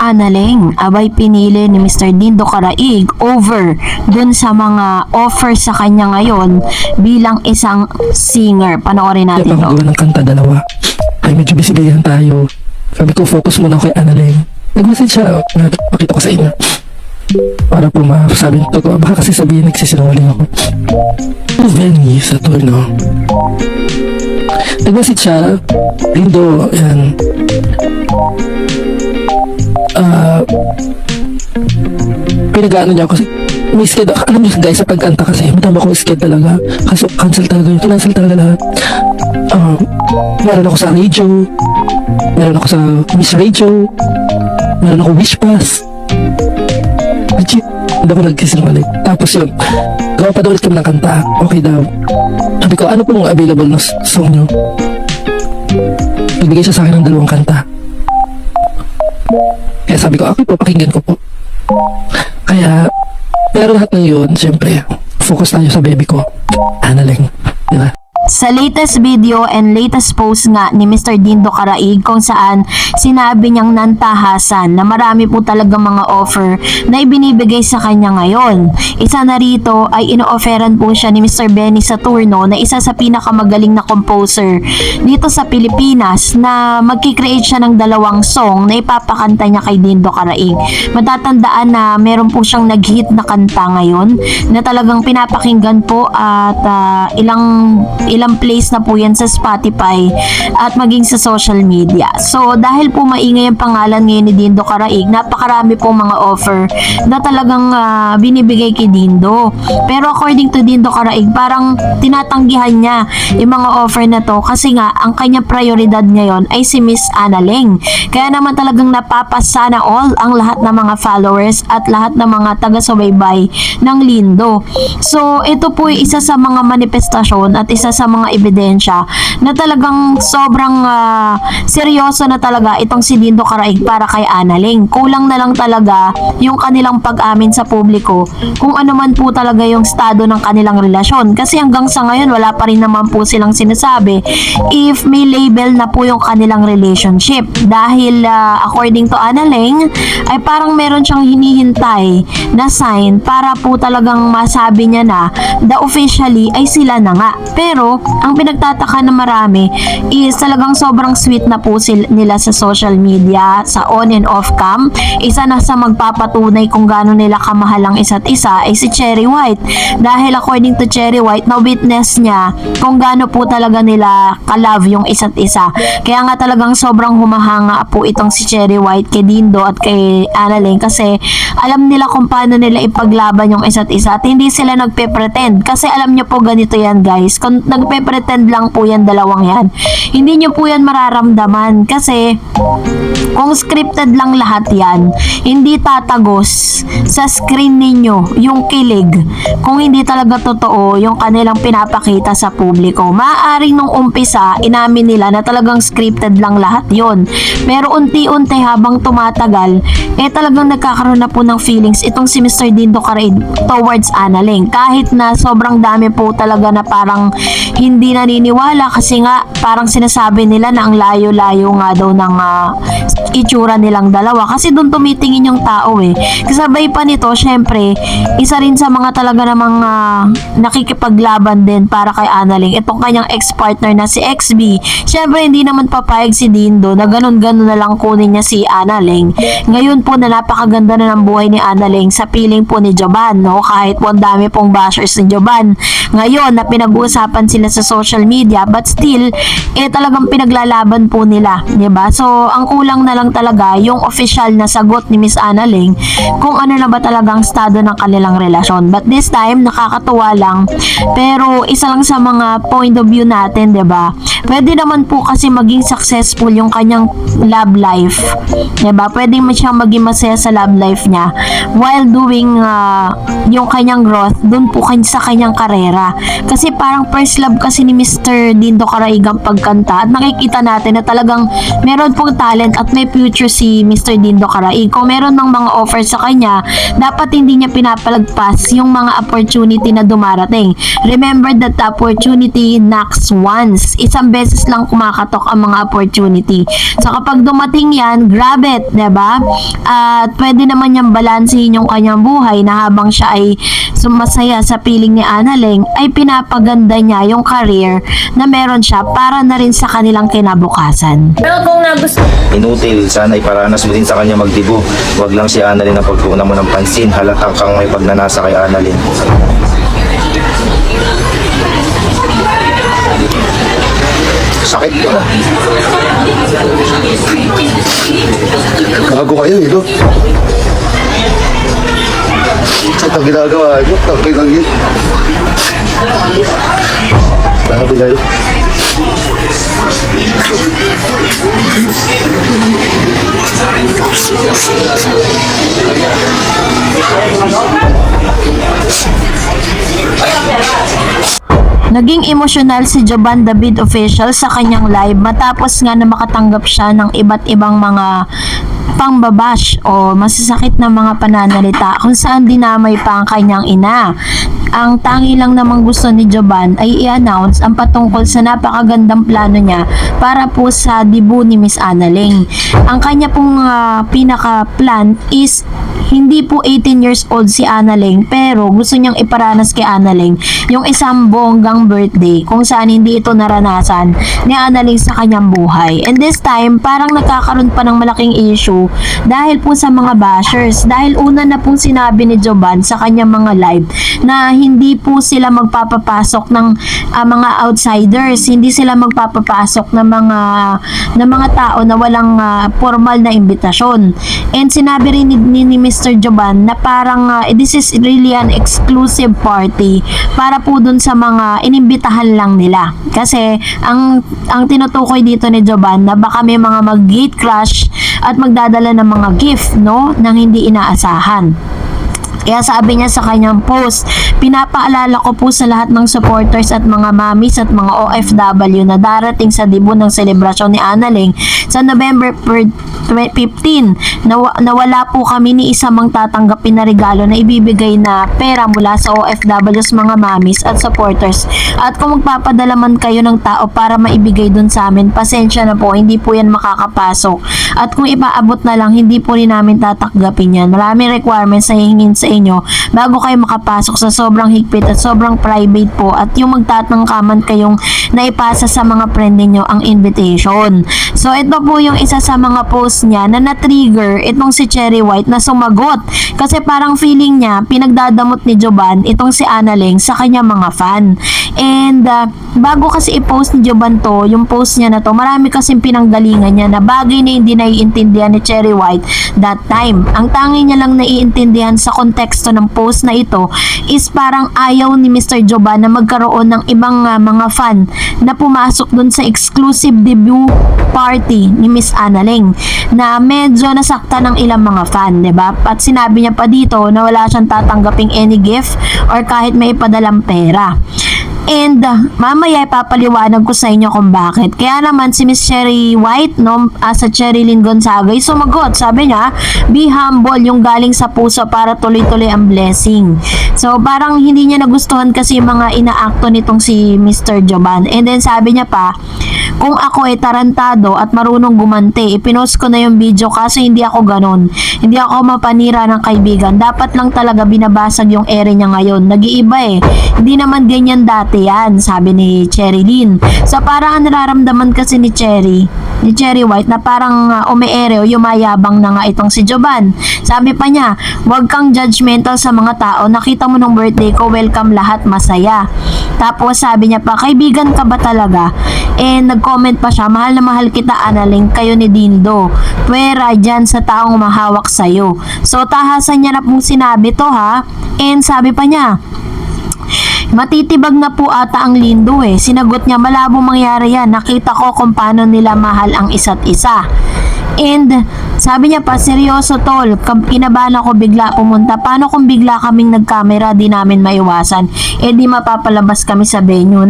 Analeng, abay pinili ni Mr. Dindo Caraig over dun sa mga offer sa kanya ngayon bilang isang singer. Panoorin Kaya natin pa ako to. gawa ng kanta dalawa. Ay medyo busy-busy tayo. Sabi ko focus muna ako kay Annalyn. Nag-message siya na pakita ko sa inyo. Para po masabi nito ko. Baka kasi sabihin nagsisinungaling ako. Benny sa turno. Nag-message siya. Lindo, yan. Pinag-ano niya ako kasi may sked. Alam niyo guys, sa pagkanta kasi madama akong sked talaga. Kaso cancel talaga yun. Cancel talaga lahat. Meron ako sa radio. Meron ako sa Miss Radio. Meron ako Wish Pass. Legit. Hindi ako nagsisinungaling. Tapos yun, gawa pa daw ulit kami ng kanta. Okay daw. Sabi ko, ano pong available na song nyo? Nagbigay siya sa akin ng 2 kanta. Kaya sabi ko, okay po, pakinggan ko po. Kaya, pero lahat ng yun, siyempre, focus tayo sa baby ko. Annalyn. Diba? Sa latest video and latest post nga ni Mr. Dindo Caraig kung saan sinabi niyang nantahasan na marami po talaga mga offer na ibinibigay sa kanya ngayon. Isa na rito ay ino-offeran po siya ni Mr. Benny Saturno na isa sa pinakamagaling na composer dito sa Pilipinas na magkikreate siya ng 2 song na ipapakanta niya kay Dindo Caraig. Matatandaan na meron po siyang nag-hit na kanta ngayon na talagang pinapakinggan po at ilang plays na po yan sa Spotify at maging sa social media. So, dahil po maingay ang pangalan ngayon ni Dindo Caraig, napakarami po mga offer na talagang binibigay kay Dindo. Pero according to Dindo Caraig, parang tinatanggihan niya yung mga offer na to kasi nga, ang kanya prioridad ngayon ay si Miss Annalyn. Kaya naman talagang napapasana all ang lahat ng mga followers at lahat ng mga taga-subaybay ng Lindo. So, ito po ay isa sa mga manifestasyon at isa sa mga ebidensya na talagang sobrang seryoso na talaga itong si Dindo Caraig para kay Annalyn. Kulang na lang talaga yung kanilang pag-amin sa publiko kung ano man po talaga yung estado ng kanilang relasyon. Kasi hanggang sa ngayon wala pa rin naman po silang sinasabi if may label na po yung kanilang relationship. Dahil according to Annalyn ay parang meron siyang hinihintay na sign para po talagang masabi niya na officially ay sila na nga. Pero ang pinagtataka na marami is talagang sobrang sweet na po nila sa social media, sa on and off cam. Isa na sa magpapatunay kung gaano nila kamahal ang isa't isa ay si Cherry White. Dahil according to Cherry White, na-witness niya kung gaano po talaga nila ka-love yung isa't isa. Kaya nga talagang sobrang humahanga po itong si Cherry White kay Dindo at kay Annalyn kasi alam nila kung paano nila ipaglaban yung isa't isa at hindi sila nagpe-pretend. Kasi alam nyo po ganito yan guys, kung nagpe-pretend lang po yan 2 yan, hindi nyo po yan mararamdaman kasi kung scripted lang lahat yan, hindi tatagos sa screen ninyo yung kilig kung hindi talaga totoo yung kanilang pinapakita sa publiko. Maaaring nung umpisa, inamin nila na talagang scripted lang lahat yon. Pero unti-unti habang tumatagal, talagang nagkakaroon na po ng feelings itong si Mr. Dindo Caraig towards Annalyn. Kahit na sobrang dami po talaga na parang hindi naniniwala kasi nga parang sinasabi nila na ang layo-layo nga daw ng itsura nilang dalawa kasi doon tumitingin yung tao kasabay pa nito syempre isa rin sa mga talaga namang nakikipaglaban din para kay Annalyn itong kanyang ex-partner na si XB. Syempre hindi naman papayag si Dindo na ganun-ganun na lang kunin niya si Annalyn. Ngayon po na napakaganda na ng buhay ni Annalyn sa piling po ni Joban, no? Kahit po ang dami pong bashers ni Joban ngayon na pinag-uusapan sila sa social media but still talagang pinaglalaban po nila, 'di ba? So ang kulang na lang talaga yung official na sagot ni Miss Annalyn kung ano na ba talagang estado ng kanilang relasyon. But this time nakakatuwa lang pero isa lang sa mga point of view natin, 'di ba? Pwede naman po kasi maging successful yung kanyang love life, 'di ba? Pwede siyang maging masaya sa love life niya while doing yung kanyang growth dun po sa kanyang karera. Kasi parang first love kasi ni Mr. Dindo Caraig ang pagkanta at nakikita natin na talagang meron pong talent at may future si Mr. Dindo Caraig. Kung meron ng mga offers sa kanya, dapat hindi niya pinapalagpas yung mga opportunity na dumarating. Remember that the opportunity knocks once. Isang beses lang kumakatok ang mga opportunity. So kapag dumating yan, grab it, 'di ba? At pwede naman niyang balansehin yung kanyang buhay na habang siya ay sumasaya sa piling ni Annalyn, ay pinapaganda niya yung career na meron siya para na rin sa kanilang kinabukasan. Pero kung nagustuhan Inutil, sana iparanas mo din sa kanya magdibo. Huwag lang si Annalyn ang pagtuunan mo ng pansin. Halatang kang may pagnanasa kay Annalyn. Sakit ka. Gago kayo, ilo. Sakit ang ginagawa nyo. Sakit ang yun. Sabi kayo. Naging emosyonal si Jovan David official sa kanyang live matapos nga na makatanggap siya ng iba't ibang mga pangbabash o masasakit na mga pananalita kung saan dinamay pa ang kanyang ina. Ang tangi lang namang gusto ni Jovan ay i-announce ang patungkol sa napakagandang plano niya para po sa debut ni Miss Annalyn. Ang kanya pong pinaka-plan is hindi po 18 years old si Annalyn pero gusto niyang iparanas kay Annalyn yung isang bonggang birthday kung saan hindi ito naranasan ni Annalyn sa kanyang buhay. And this time, parang nagkakaroon pa ng malaking issue dahil po sa mga bashers. Dahil una na pong sinabi ni Jovan sa kanyang mga live na hindi po sila magpapapasok ng mga outsiders, hindi sila magpapapasok ng mga tao na walang formal na imbitasyon. And sinabi rin ni Mr. Jovan na parang this is really an exclusive party para po dun sa mga inimbitahan lang nila. Kasi ang tinutukoy dito ni Jovan na baka may mga mag-gate crash at magdadala ng mga gift, no, nang hindi inaasahan. Kaya sabi niya sa kanyang post, pinapaalala ko po sa lahat ng supporters at mga mamis at mga OFW na darating sa debut ng selebrasyon ni Annalyn sa November 15 na wala po kami ni isa mang tatanggapin na regalo na ibibigay na pera mula sa OFWs, mga mamis at supporters. At kung magpapadala man kayo ng tao para maibigay dun sa amin, pasensya na po, hindi po yan makakapasok. At kung ipaabot na lang, hindi po rin namin tatanggapin yan. Maraming requirements na hihingin sa inyo bago kayo makapasok sa sobrang higpit at sobrang private po, at yung magtatangkaman kayong naipasa sa mga friend ninyo ang invitation. So ito po yung isa sa mga post niya na na-trigger itong si Cherry White na sumagot kasi parang feeling niya pinagdadamot ni Jovan itong si Annalyn sa kanyang mga fan. And bago kasi i-post ni Jovan to, yung post niya na to, marami kasing pinanggalingan niya na bagay na hindi naiintindihan ni Cherry White that time. Ang tangi niya lang naiintindihan sa konteksto ng post na ito is parang ayaw ni Mr. Jovan na magkaroon ng ibang mga fan na pumasok dun sa exclusive debut party ni Miss Annalyn na medyo nasakta ng ilang mga fan, 'di ba? At sinabi niya pa dito na wala siyang tatanggaping any gift or kahit may ipadalang pera. And mamaya ipapaliwanag ko sa inyo kung bakit. Kaya naman si Miss Cherry White, no, sa Cherry Lynn Gonzaga, sumagot. Sabi niya, be humble, yung galing sa puso para tuloy-tuloy ang blessing. So parang hindi niya nagustuhan kasi yung mga inaakto nitong si Mr. Jovan. And then sabi niya pa, kung ako ay tarantado at marunong gumante, ipinost ko na yung video kasi hindi ako ganun. Hindi ako mapanira ng kaibigan. Dapat lang talaga binabasag yung ere niya ngayon. Nag-iiba eh. Hindi naman ganyan dati yan, sabi ni Cherry Lynn. So parang nararamdaman kasi ni Cherry White na parang umeere o yumayabang na nga itong si Jovan. Sabi pa niya, huwag kang judgmental sa mga tao. Nakita mo nung birthday ko, welcome lahat, masaya. Tapos sabi niya pa, kaibigan ka ba talaga? And nag-comment pa siya, mahal na mahal kita Annalyn, kayo ni Dindo. Pwera dyan sa taong mahawak sa'yo. So tahasan niya na pong sinabi to ha. And sabi pa niya, matitibag na po ata ang Lindo eh. Sinagot niya, malabong mangyari yan. Nakita ko kung paano nila mahal ang isa't isa. And sabi niya pa, seryoso tol, kinabahan ako bigla pumunta. Paano kung bigla kaming nagkamera, di namin maiwasan? Eh di mapapalabas kami sa venue.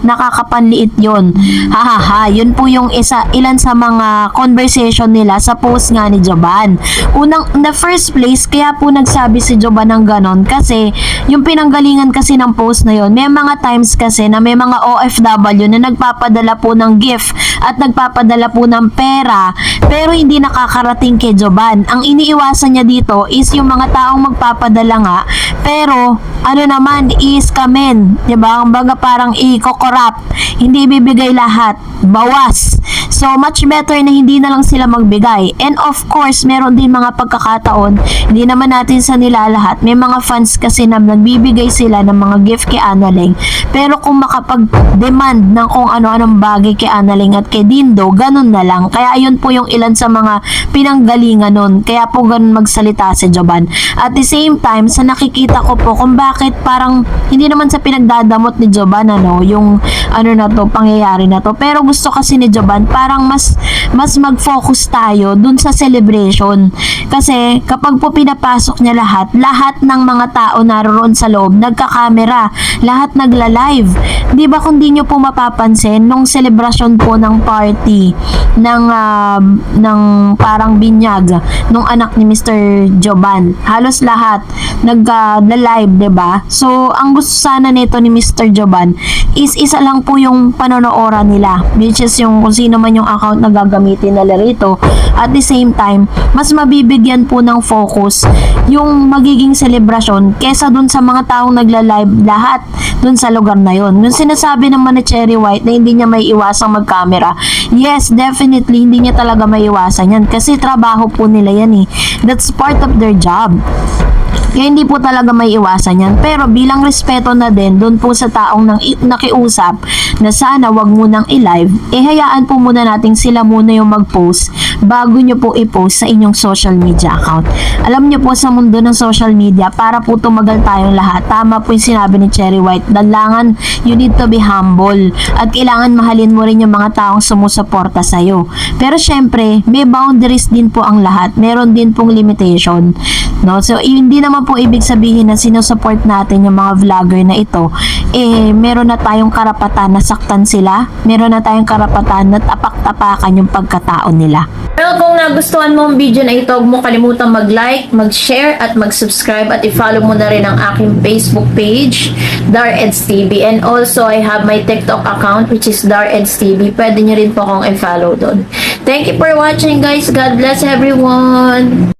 Nakakapanliit yun. Hahaha, yun po yung ilan sa mga conversation nila sa post nga ni Jovan. In the first place, kaya po nagsabi si Jovan ng ganon kasi yung pinanggalingan reason kasi ng post na yon, may mga times kasi na may mga OFW na nagpapadala po ng gift at nagpapadala po ng pera pero hindi nakakarating kay Joban. Ang iniiwasan niya dito is yung mga taong magpapadala nga pero ano naman is kamen, 'di ba? Kumbaga parang i-corrupt, hindi ibibigay lahat, bawas. So much better na hindi na lang sila magbigay. And of course, meron din mga pagkakataon, hindi naman natin sa nila lahat. May mga fans kasi na nagbibigay sila ng mga gift kay Annalyn. Pero kung makapag-demand ng kung ano-anong bagay kay Annalyn at kay Dindo, ganun na lang. Kaya ayun po yung ilan sa mga pinanggalingan nun. Kaya po ganun magsalita si Joban. At the same time, sa nakikita ko po kung bakit parang hindi naman sa pinagdadamot ni Joban yung ano na to, pangyayari na to. Pero gusto kasi ni Joban parang mas mag-focus tayo dun sa celebration. Kasi kapag po pinapasok niya lahat ng mga tao naroon sa loob, nagka-camera, lahat nagla-live. Di ba kung di nyo po mapapansin, nung celebration po ng party ng parang binyag nung anak ni Mr. Joban, halos lahat nagla-live, di ba? So, ang gusto sana nito ni Mr. Joban is isa lang po yung panonooran nila, which is yung kung sino man yung account na gagamitin nila rito. At the same time, mas mabibigyan po ng focus yung magiging celebration kesa dun sa mga taong nagla-live lahat dun sa lugar na yon. Yung sinasabi naman ni Cherry White na hindi niya may iwasang mag-camera, yes, definitely hindi niya talaga may iwasan yan kasi trabaho po nila yan eh. That's part of their job. Kaya hindi po talaga may iwasan yan. Pero bilang respeto na din doon po sa taong nakiusap na sana wag munang i-live, hayaan po muna natin sila muna yung mag-post bago nyo po i-post sa inyong social media account. Alam nyo po sa mundo ng social media, para po tumagal tayong lahat, tama po yung sinabi ni Cherry White, dalangan, you need to be humble at kailangan mahalin mo rin yung mga taong sumusuporta sa'yo. Pero syempre, may boundaries din po ang lahat. Meron din pong limitation. No? So, hindi naman po ibig sabihin na sinusupport natin yung mga vlogger na ito, meron na tayong karapatan na saktan sila, meron na tayong karapatan na tapak-tapakan yung pagkatao nila. Well, kung nagustuhan mo ang video na ito, huwag mo kalimutan mag-like, mag-share, at mag-subscribe, at i-follow mo na rin ang aking Facebook page, Dareds TV. And also, I have my TikTok account, which is Dareds TV. Pwede nyo rin po akong i-follow doon. Thank you for watching, guys. God bless everyone!